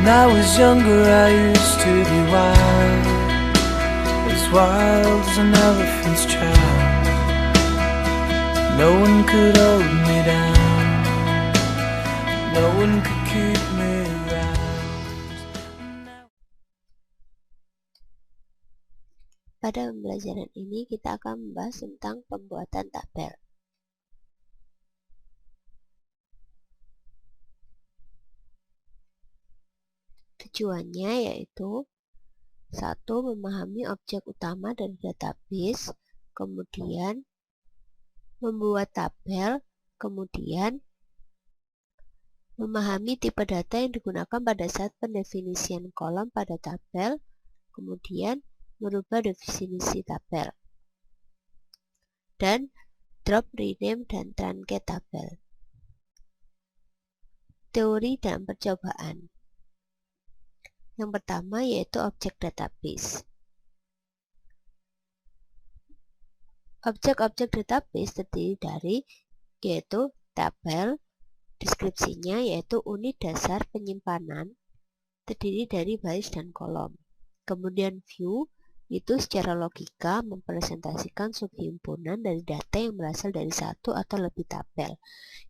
When I was younger I used to be wild as an elephant's child. No one could hold me down, no one could keep me around. Pada pembelajaran ini kita akan membahas tentang pembuatan tabel. Tujuannya yaitu 1. Memahami objek utama dari database, kemudian membuat tabel, kemudian memahami tipe data yang digunakan pada saat pendefinisian kolom pada tabel, kemudian merubah definisi tabel, dan drop, rename, dan truncate tabel. Teori dan percobaan. Yang pertama yaitu objek database. Objek-objek database terdiri dari yaitu tabel, deskripsinya yaitu unit dasar penyimpanan, terdiri dari baris dan kolom. Kemudian view, itu secara logika mempresentasikan subhimpunan dari data yang berasal dari satu atau lebih tabel.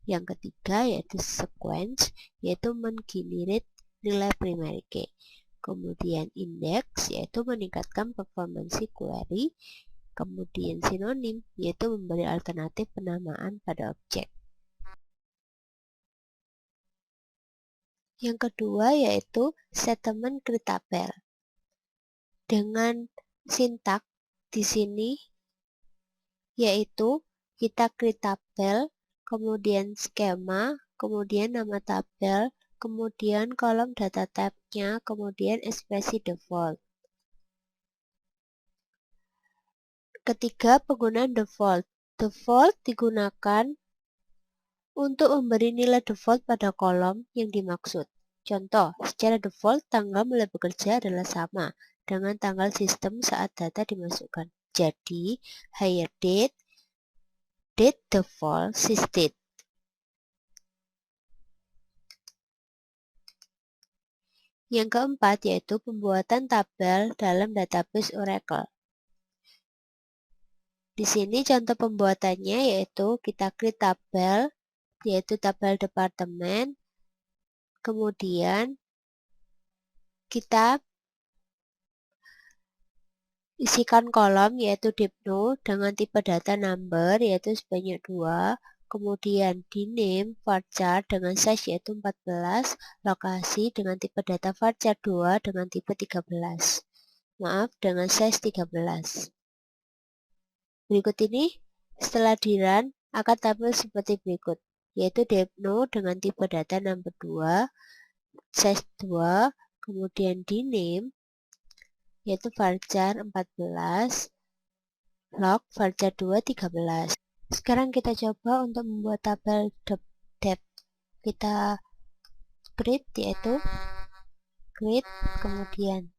Yang ketiga yaitu sequence, yaitu menggenerate nilai primary key. Kemudian index, yaitu meningkatkan performansi query. Kemudian sinonim, yaitu memberi alternatif penamaan pada objek. Yang kedua yaitu statement create tabel. Dengan sintak di sini yaitu kita create tabel, kemudian skema, kemudian nama tabel, kemudian kolom data type-nya, kemudian ekspresi default. Ketiga, penggunaan default. Default digunakan untuk memberi nilai default pada kolom yang dimaksud. Contoh, secara default tanggal mulai bekerja adalah sama dengan tanggal sistem saat data dimasukkan. Jadi, hire date, date default, sysdate. Yang keempat yaitu pembuatan tabel dalam database Oracle. Di sini contoh pembuatannya yaitu kita create tabel, yaitu tabel departemen, kemudian kita isikan kolom yaitu dipno dengan tipe data number yaitu sebanyak 2, kemudian diname varchar dengan size yaitu 14, lokasi dengan tipe data varchar 2 dengan tipe 13. Maaf, dengan size 13. Berikut ini setelah di-run akan tampil seperti berikut, yaitu depno dengan tipe data number 2, size 2, kemudian diname yaitu varchar 14, log varchar 2 13. Sekarang kita coba untuk membuat tabel depth. Kita create yaitu create, kemudian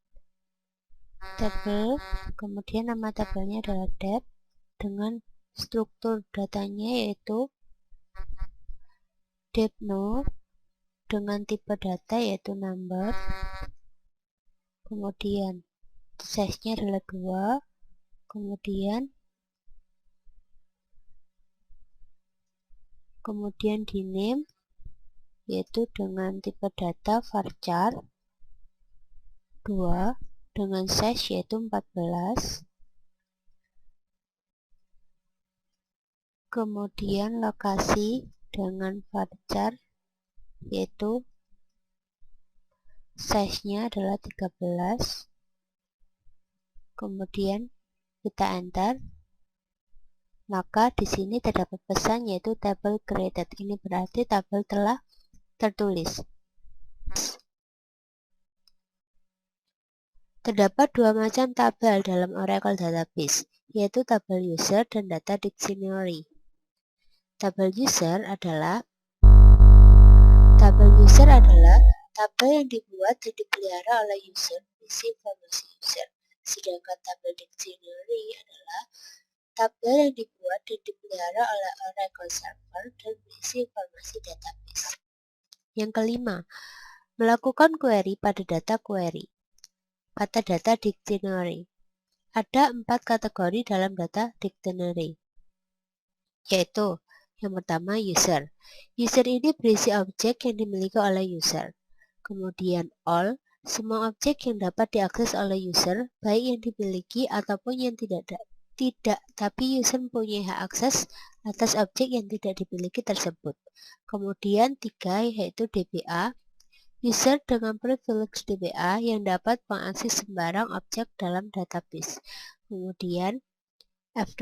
tabel, kemudian nama tabelnya adalah depth dengan struktur datanya yaitu depno dengan tipe data yaitu number, kemudian size-nya adalah 2, kemudian diname yaitu dengan tipe data varchar 2 dengan size yaitu 14, kemudian lokasi dengan varchar yaitu size-nya adalah 13, kemudian kita enter. Maka di sini terdapat pesan yaitu table created. Ini berarti tabel telah tertulis. Terdapat dua macam tabel dalam Oracle Database, yaitu tabel user dan data dictionary. Tabel user adalah tabel yang dibuat dan dipelihara oleh user berisi informasi user. Sedangkan tabel dictionary adalah tabel yang dibuat dan dipelihara oleh Oracle Server dan berisi informasi database. Yang kelima, Melakukan query pada data query. Kata data dictionary. Ada 4 kategori dalam data dictionary, yaitu yang pertama user. User ini berisi objek yang dimiliki oleh user. Kemudian all, semua objek yang dapat diakses oleh user, baik yang dimiliki ataupun yang tidak, tapi user mempunyai hak akses atas objek yang tidak dimiliki tersebut. Kemudian 3 yaitu DBA, user dengan privilege DBA yang dapat mengakses sembarang objek dalam database. Kemudian F$,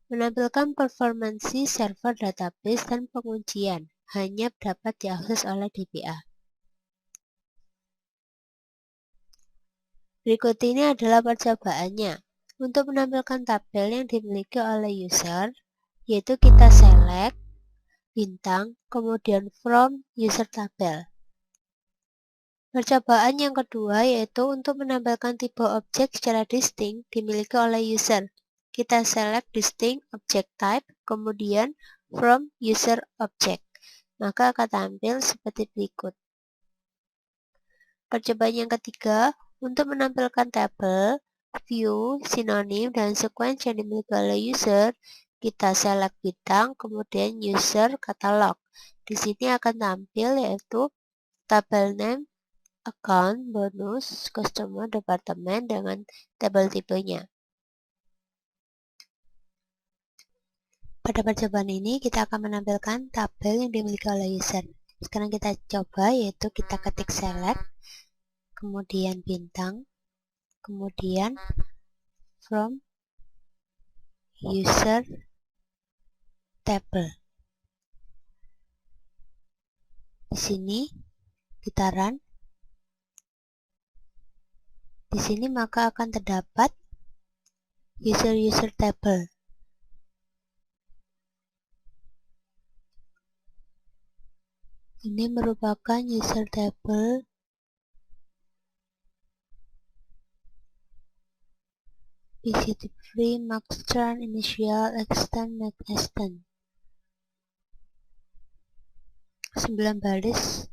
menampilkan performansi server database dan penguncian, hanya dapat diakses oleh DBA. Berikut ini adalah percobaannya. Untuk menampilkan tabel yang dimiliki oleh user, yaitu kita select, bintang, kemudian from user tabel. Percobaan yang kedua yaitu untuk menampilkan tipe objek secara distinct dimiliki oleh user. Kita select distinct object type, kemudian from user object. Maka akan tampil seperti berikut. Percobaan yang ketiga, untuk menampilkan tabel, view, sinonim, dan sequence yang dimiliki oleh user, kita select bintang, kemudian user catalog. Di sini akan tampil yaitu tabel name, account, bonus, customer, departemen dengan tabel tipenya. Pada percobaan ini kita akan menampilkan tabel yang dimiliki oleh user. Sekarang kita coba yaitu kita ketik select, kemudian bintang, kemudian from user table. Di sini kita run. Di sini maka akan terdapat user table. Ini merupakan user table PCT free Maxtran initial extend extend 9 baris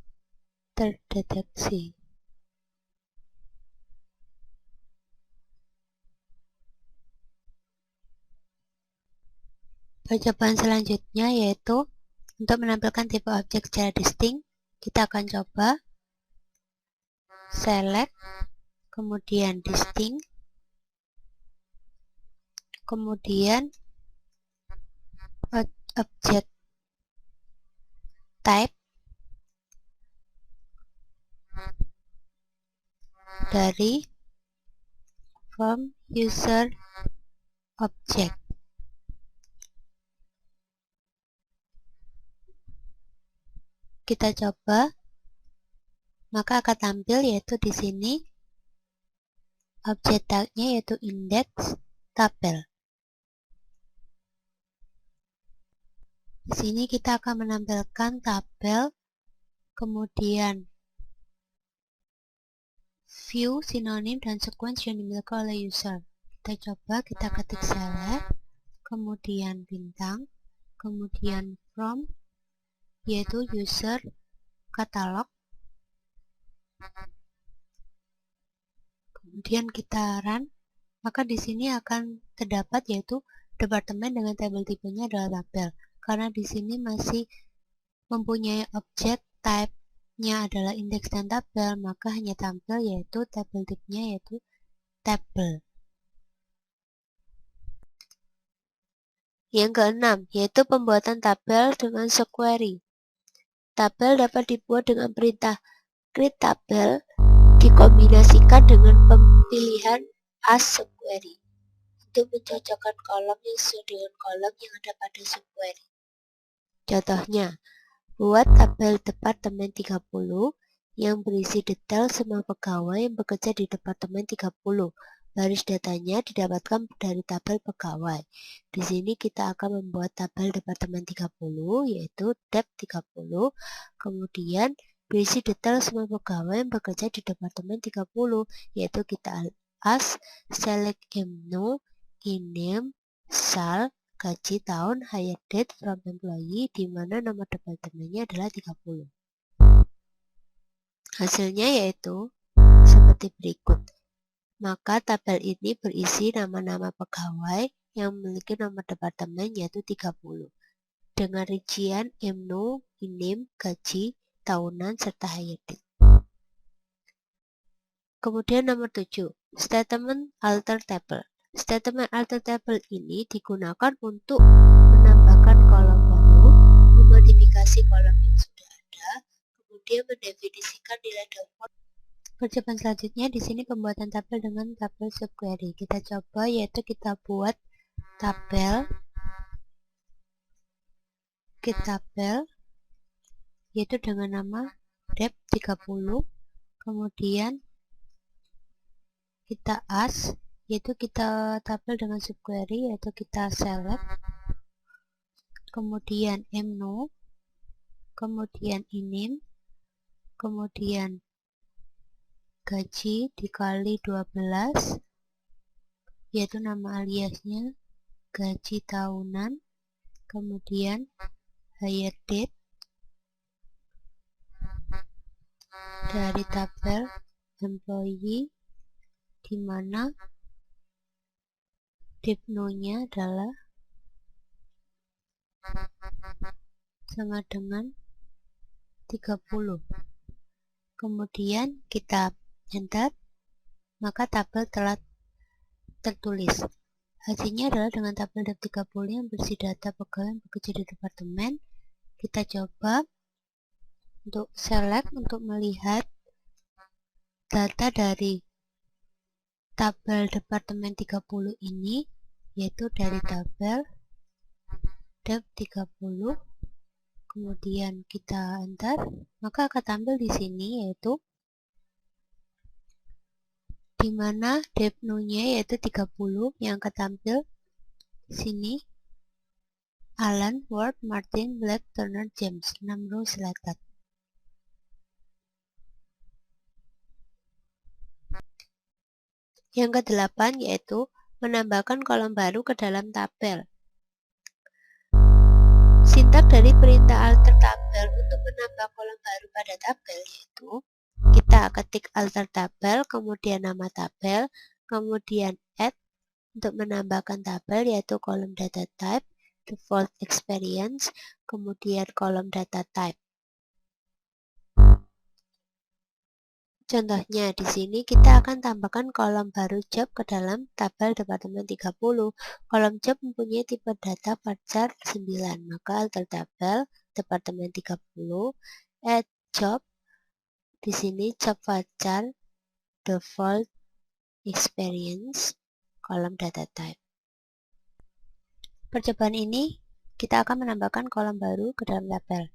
terdeteksi. Percobaan selanjutnya yaitu untuk menampilkan tipe objek secara distinct, kita akan coba select, kemudian distinct, kemudian object type dari from user object. Kita coba, maka akan tampil yaitu di sini objek tag-nya yaitu index tabel. Di sini kita akan menampilkan tabel, kemudian view, sinonim, dan sequence yang dimiliki oleh user. Kita coba, kita ketik select, kemudian bintang, kemudian from, yaitu user catalog. Kemudian kita run, maka di sini akan terdapat yaitu departemen dengan tabel tipenya adalah tabel. Karena di sini masih mempunyai objek type-nya adalah indeks dan tabel, maka hanya tampil yaitu tabel tipenya yaitu tabel. Yang keenam, yaitu pembuatan tabel dengan subquery. Tabel dapat dibuat dengan perintah create tabel dikombinasikan dengan pemilihan as subquery untuk mencocokkan kolom yang sesuai dengan kolom yang ada pada subquery. Contohnya, buat tabel departemen 30 yang berisi detail semua pegawai yang bekerja di departemen 30. Baris datanya didapatkan dari tabel pegawai. Di sini kita akan membuat tabel departemen 30 yaitu dep 30, kemudian berisi detail semua pegawai yang bekerja di departemen 30 yaitu kita as select no, in-name, sal, gaji tahun, hire date from employee, di mana nomor departemennya adalah 30. Hasilnya yaitu seperti berikut. Maka tabel ini berisi nama-nama pegawai yang memiliki nomor departemen yaitu 30 dengan rincian IMNO, INIM, gaji, tahunan, serta hire date. Kemudian nomor 7, statement alter table. Statement alter table ini digunakan untuk menambahkan kolom baru, memodifikasi kolom yang sudah ada, kemudian mendefinisikan nilai default. Percobaan selanjutnya di sini pembuatan tabel dengan tabel subquery. Kita coba yaitu kita buat tabel yaitu dengan nama dep 30, kemudian kita as yaitu kita tabel dengan subquery yaitu kita select, kemudian IMNO, kemudian INIM, kemudian gaji dikali 12 yaitu nama aliasnya gaji tahunan, kemudian hire date dari tabel employee di mana dipno-nya adalah sama dengan 30. Kemudian kita enter, maka tabel telah tertulis. Hasilnya adalah dengan tabel dep 30 yang berisi data pegawai yang bekerja di departemen. Kita coba untuk select untuk melihat data dari tabel departemen 30 ini, yaitu dari tabel dep 30, kemudian kita enter, maka akan tampil di sini yaitu di mana depno-nya yaitu 30 yang akan tampil di sini Alan, Ward, Martin, Black, Turner, James, 6 row selected. Yang ke-8 yaitu menambahkan kolom baru ke dalam tabel. Sintak dari perintah alter tabel untuk menambah kolom baru pada tabel yaitu kita ketik alter tabel, kemudian nama tabel, kemudian add untuk menambahkan tabel yaitu kolom data type, default experience, kemudian kolom data type. Contohnya di sini kita akan tambahkan kolom baru job ke dalam tabel departemen 30. Kolom job mempunyai tipe data varchar 9, maka alter tabel departemen 30 add job. Di sini job varchar default experience kolom data type. Percobaan ini kita akan menambahkan kolom baru ke dalam tabel.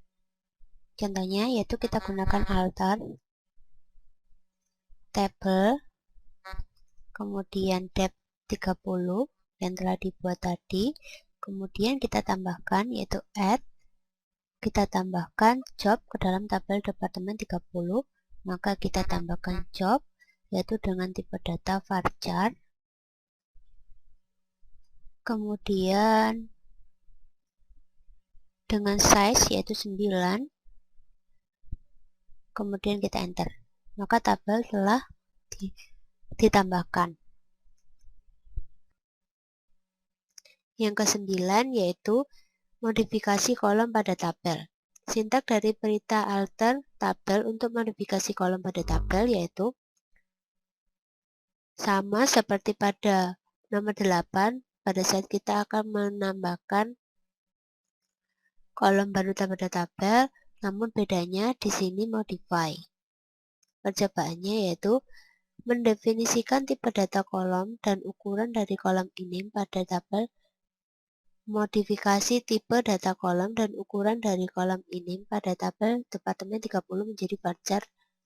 Contohnya yaitu kita gunakan alter tabel, kemudian dep 30 yang telah dibuat tadi, kemudian kita tambahkan yaitu add, kita tambahkan job ke dalam tabel departemen 30, maka kita tambahkan job yaitu dengan tipe data varchar, kemudian dengan size yaitu 9, kemudian kita enter, maka tabel telah ditambahkan. Yang ke-9 yaitu modifikasi kolom pada tabel. Sintak dari perintah alter tabel untuk modifikasi kolom pada tabel yaitu sama seperti pada nomor 8 pada saat kita akan menambahkan kolom baru pada tabel, namun bedanya di sini modify. Percobaannya yaitu mendefinisikan tipe data kolom dan ukuran dari kolom ini pada tabel, modifikasi tipe data kolom dan ukuran dari kolom ini pada tabel departemen 30 menjadi varchar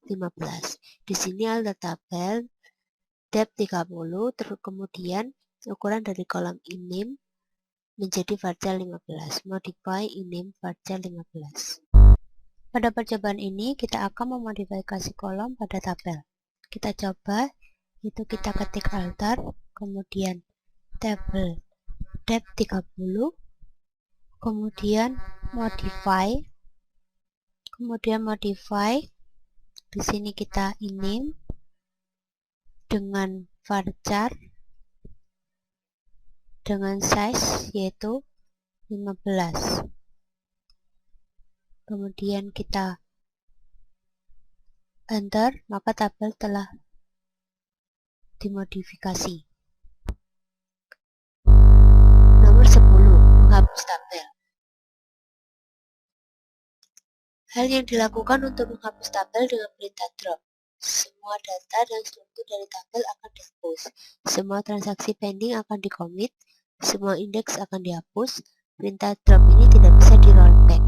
15. Di sini alter tabel dep 30 terus kemudian ukuran dari kolom inim menjadi varchar 15, modify inim varchar 15. Pada percobaan ini kita akan memodifikasi kolom pada tabel. Kita coba, itu kita ketik alter, kemudian tabel dep 30, kemudian modify, Di sini kita ini dengan varchar dengan size yaitu 15. Kemudian kita enter, maka tabel telah dimodifikasi. Nomor 10, menghapus tabel. Hal yang dilakukan untuk menghapus tabel dengan perintah drop. Semua data dan struktur dari tabel akan dihapus. Semua transaksi pending akan dikomit. Semua indeks akan dihapus. Perintah drop ini tidak bisa di rollback.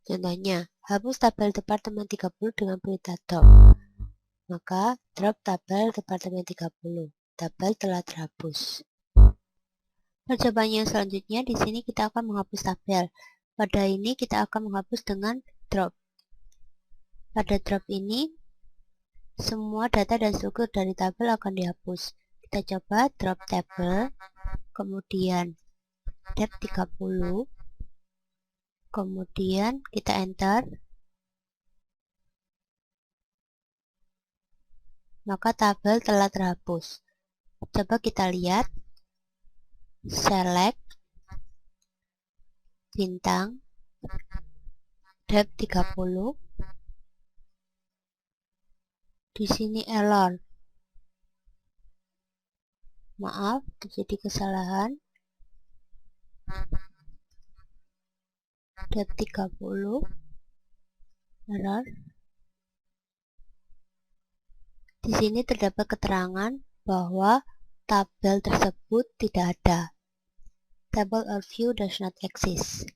Contohnya, hapus tabel departemen 30 dengan perintah drop. Maka drop tabel departemen 30. Tabel telah terhapus. Percobaan yang selanjutnya, di sini kita akan menghapus tabel. Pada ini kita akan menghapus dengan drop. Pada drop ini, semua data dan struktur dari tabel akan dihapus. Kita coba drop table, kemudian dep 30, kemudian kita enter. Maka tabel telah terhapus. Coba kita lihat, select, bintang, dep 30, di sini error. Maaf, terjadi kesalahan. Dep 30, error. Di sini terdapat keterangan bahwa tabel tersebut tidak ada. Table or view does not exist.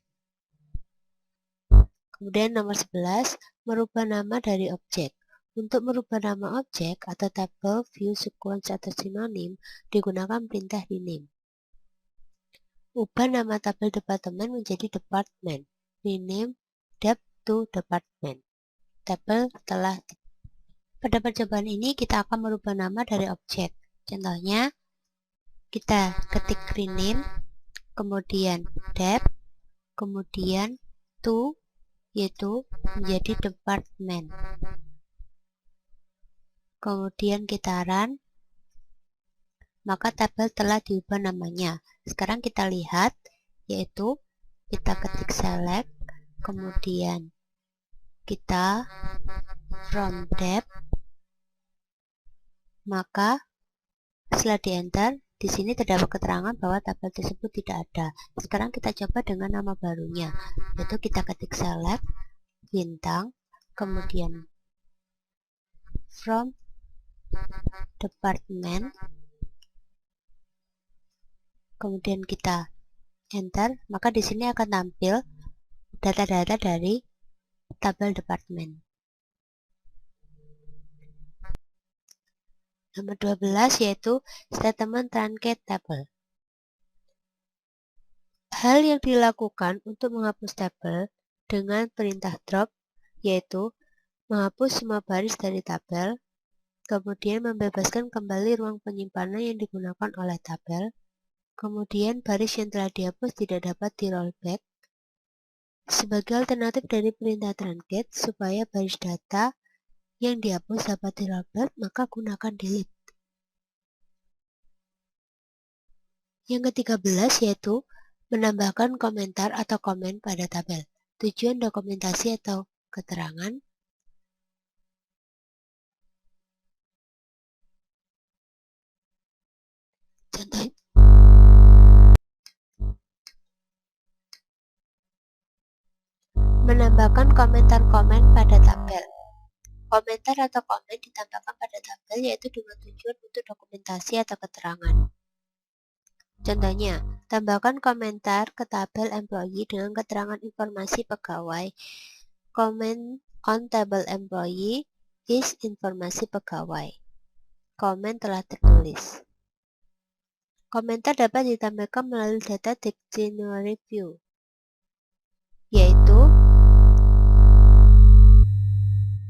Kemudian nomor 11, merubah nama dari objek. Untuk merubah nama objek atau table, view, sequence, atau sinonim, digunakan perintah rename. Ubah nama tabel departemen menjadi department. Rename dep to department. Tabel telah. Pada percobaan ini kita akan merubah nama dari objek. Contohnya, kita ketik rename, kemudian dep, kemudian to, yaitu menjadi department. Kemudian kita run, maka tabel telah diubah namanya. Sekarang kita lihat, yaitu kita ketik select, kemudian kita from dep, maka setelah di enter, di sini terdapat keterangan bahwa tabel tersebut tidak ada. Sekarang kita coba dengan nama barunya, yaitu kita ketik select, bintang, kemudian from department, kemudian kita enter, maka di sini akan tampil data-data dari tabel departemen. Nomor 12 yaitu statement truncate table. Hal yang dilakukan untuk menghapus tabel dengan perintah drop yaitu menghapus semua baris dari tabel, kemudian membebaskan kembali ruang penyimpanan yang digunakan oleh tabel, kemudian baris yang telah dihapus tidak dapat di rollback. Sebagai alternatif dari perintah truncate supaya baris data yang dihapus dapat di rollback, maka gunakan delete. Yang ke-13 yaitu menambahkan komentar atau komen pada tabel. Tujuan dokumentasi atau keterangan. Contoh, menambahkan komentar komen pada tabel. Komentar atau komen ditambahkan pada tabel yaitu dengan tujuan untuk dokumentasi atau keterangan. Contohnya, tambahkan komentar ke tabel employee dengan keterangan informasi pegawai. Comment on table employee is informasi pegawai. Komen telah tertulis. Komentar dapat ditambahkan melalui data dictionary view, yaitu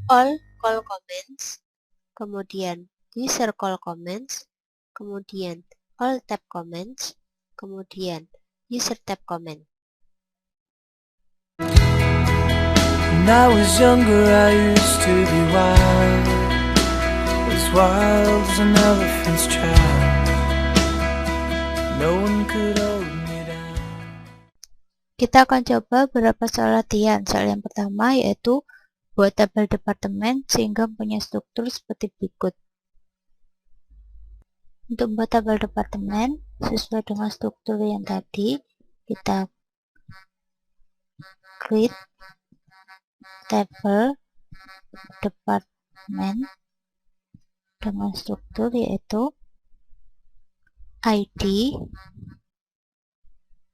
all call comments, kemudian user call comments, kemudian all tab comments, kemudian user tab comment. I was younger I used to be wild as an elephant's child. No one could hold me down. Kita akan coba beberapa soal latihan. Soal yang pertama yaitu buat tabel departemen sehingga punya struktur seperti berikut. Untuk membuat tabel departemen sesuai dengan struktur yang tadi, kita create tabel departemen dengan struktur yaitu ID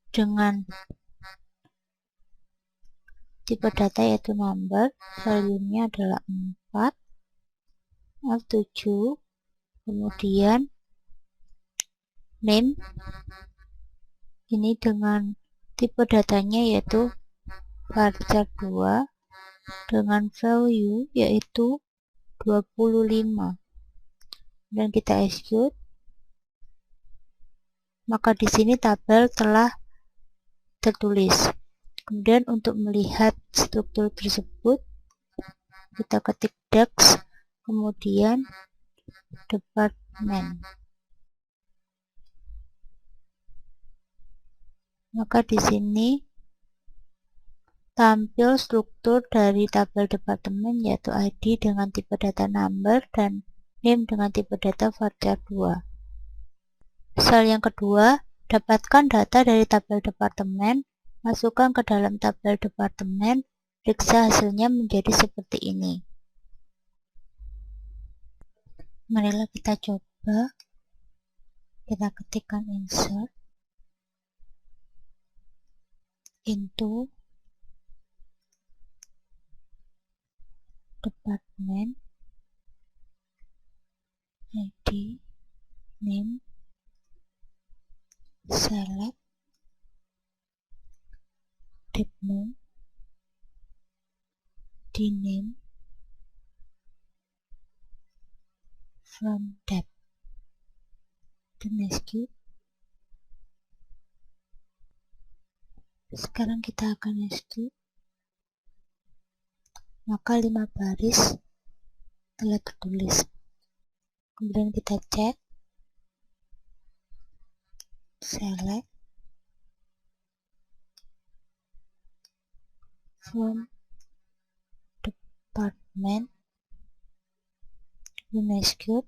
dengan tipe data yaitu number, value-nya adalah 4, F7, kemudian name, ini dengan tipe datanya yaitu varchar 2, dengan value yaitu 25, dan kita execute, maka di sini tabel telah tertulis. Kemudian untuk melihat struktur tersebut, kita ketik dax, kemudian departemen. Maka di sini tampil struktur dari tabel departemen yaitu ID dengan tipe data number dan name dengan tipe data varchar 2. Soal yang kedua, dapatkan data dari tabel departemen, masukkan ke dalam tabel departemen, periksa hasilnya menjadi seperti ini. Marilah kita coba. Kita ketikkan insert into department ID name select dipname dname from tab, dan execute. Sekarang kita akan execute, maka 5 baris telah tertulis. Kemudian kita cek select from department, execute,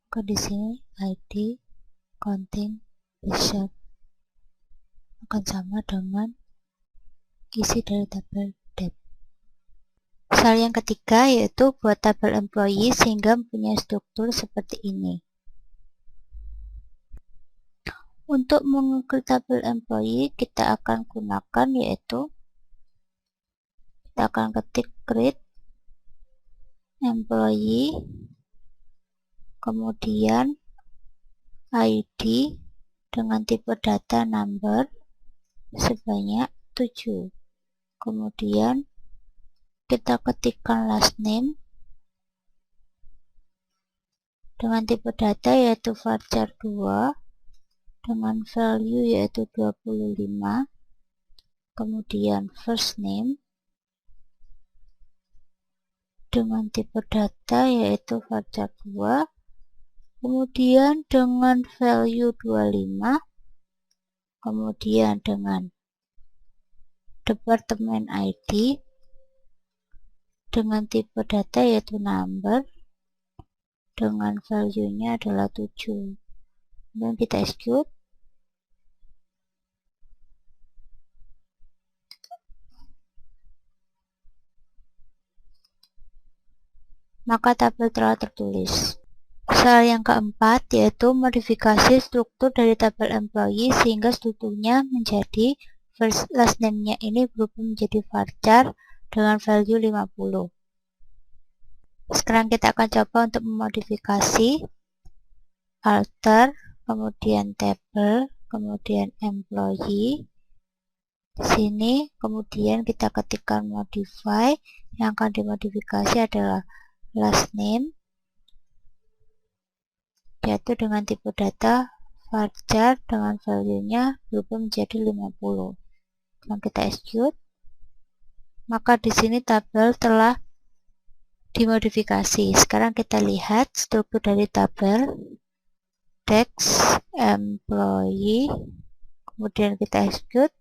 maka di sini ID contain result akan sama dengan isi dari tabel dep. Soal yang ketiga yaitu buat tabel employee sehingga mempunyai struktur seperti ini. Untuk mengukir tabel employee kita akan gunakan yaitu kita akan ketik create employee, kemudian ID dengan tipe data number sebanyak 7. Kemudian kita ketikkan last name dengan tipe data yaitu varchar 2 dengan value yaitu 25. Kemudian first name dengan tipe data yaitu varchar 2, kemudian dengan value 25, kemudian dengan departemen ID dengan tipe data yaitu number dengan value-nya adalah 7. Dan kita execute. Maka tabel telah tertulis. Soal yang keempat yaitu modifikasi struktur dari tabel employee sehingga strukturnya menjadi first last name-nya ini berubah menjadi varchar dengan value 50. Sekarang kita akan coba untuk memodifikasi alter, kemudian table, kemudian employee. Di sini kemudian kita ketikkan modify, yang akan dimodifikasi adalah last name yaitu dengan tipe data varchar dengan value-nya berubah menjadi 50. Dan kita execute. Maka di sini tabel telah dimodifikasi. Sekarang kita lihat struktur dari tabel. Text employee, kemudian kita execute.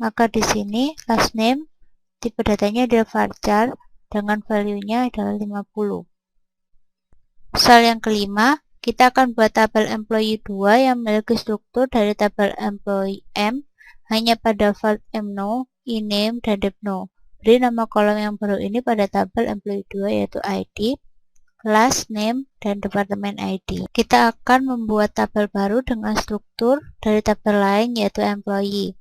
Maka di sini last name tipe datanya adalah varchar dengan value-nya adalah 50. Soal yang kelima, kita akan buat tabel employee 2 yang memiliki struktur dari tabel employee M hanya pada field mno, ename, dan depno. Beri nama kolom yang baru ini pada tabel employee 2 yaitu ID, class name, dan departemen ID. Kita akan membuat tabel baru dengan struktur dari tabel lain yaitu employee.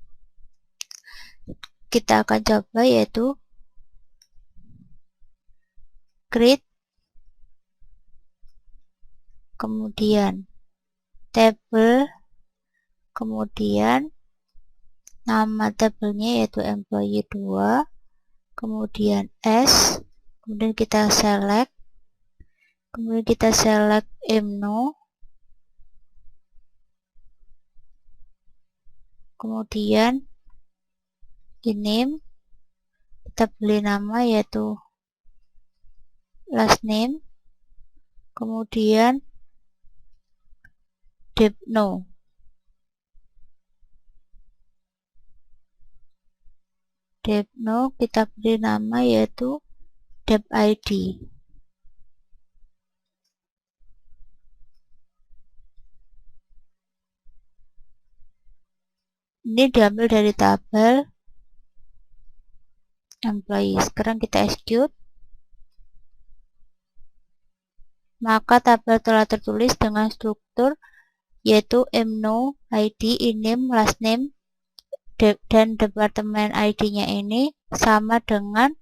Kita akan coba yaitu create, kemudian table, kemudian nama tabelnya yaitu employee 2, kemudian S, kemudian kita select, mno, kemudian ename, kita beri nama yaitu last name, kemudian depno. Depno kita beri nama yaitu dep ID. Ini diambil dari tabel employee. Sekarang kita execute. Maka tabel telah tertulis dengan struktur yaitu mno, ID, ename, last name, dan departemen ID-nya ini sama dengan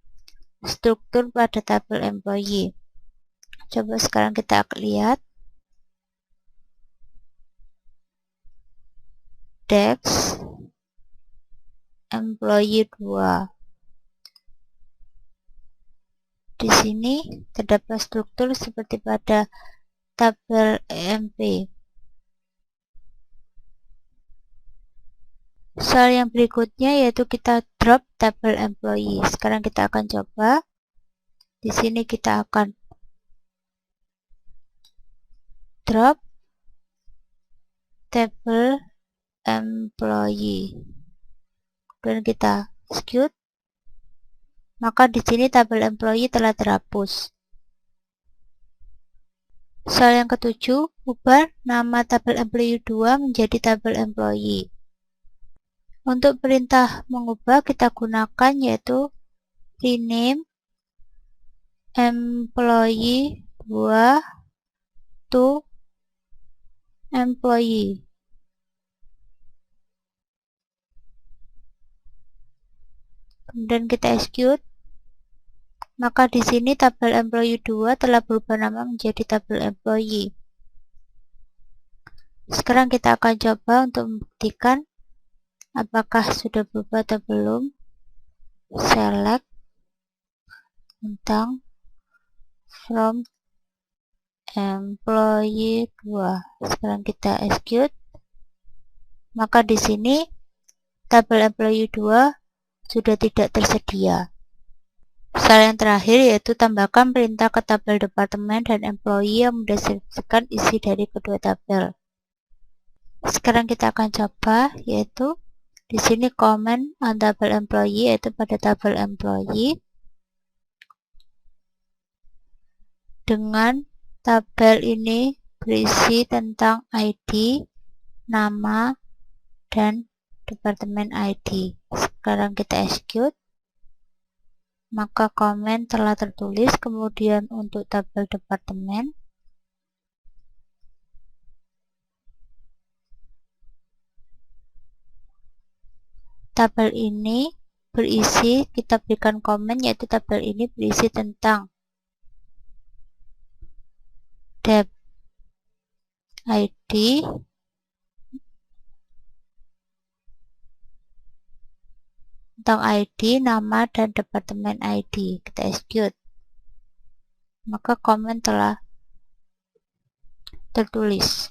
struktur pada tabel employee. Coba sekarang kita lihat. Text employee 2. Di sini terdapat struktur seperti pada tabel EMP. Soal yang berikutnya yaitu kita drop tabel employee. Sekarang kita akan coba. Di sini kita akan drop tabel employee. Kemudian kita execute. Maka di sini tabel employee telah terhapus. Soal yang ketujuh, ubah nama tabel employee 2 menjadi tabel employee. Untuk perintah mengubah kita gunakan yaitu rename employee 2 to employee. Kemudian kita execute. Maka di sini tabel employee 2 telah berubah nama menjadi tabel employee. Sekarang kita akan coba untuk membuktikan apakah sudah berubah atau belum. Select tentang from employee 2. Sekarang kita execute. Maka di sini tabel employee 2 sudah tidak tersedia. Soal yang terakhir yaitu tambahkan perintah ke tabel departemen dan employee yang mendeskripsikan isi dari kedua tabel. Sekarang kita akan coba yaitu di sini comment on tabel employee yaitu pada tabel employee dengan tabel ini berisi tentang ID, nama, dan departemen ID. Sekarang kita execute. Maka komen telah tertulis. Kemudian untuk tabel departemen, tabel ini berisi, kita berikan komen yaitu tabel ini berisi tentang dep ID, tentang ID, nama, dan departemen ID. Kita execute. Maka komen telah tertulis.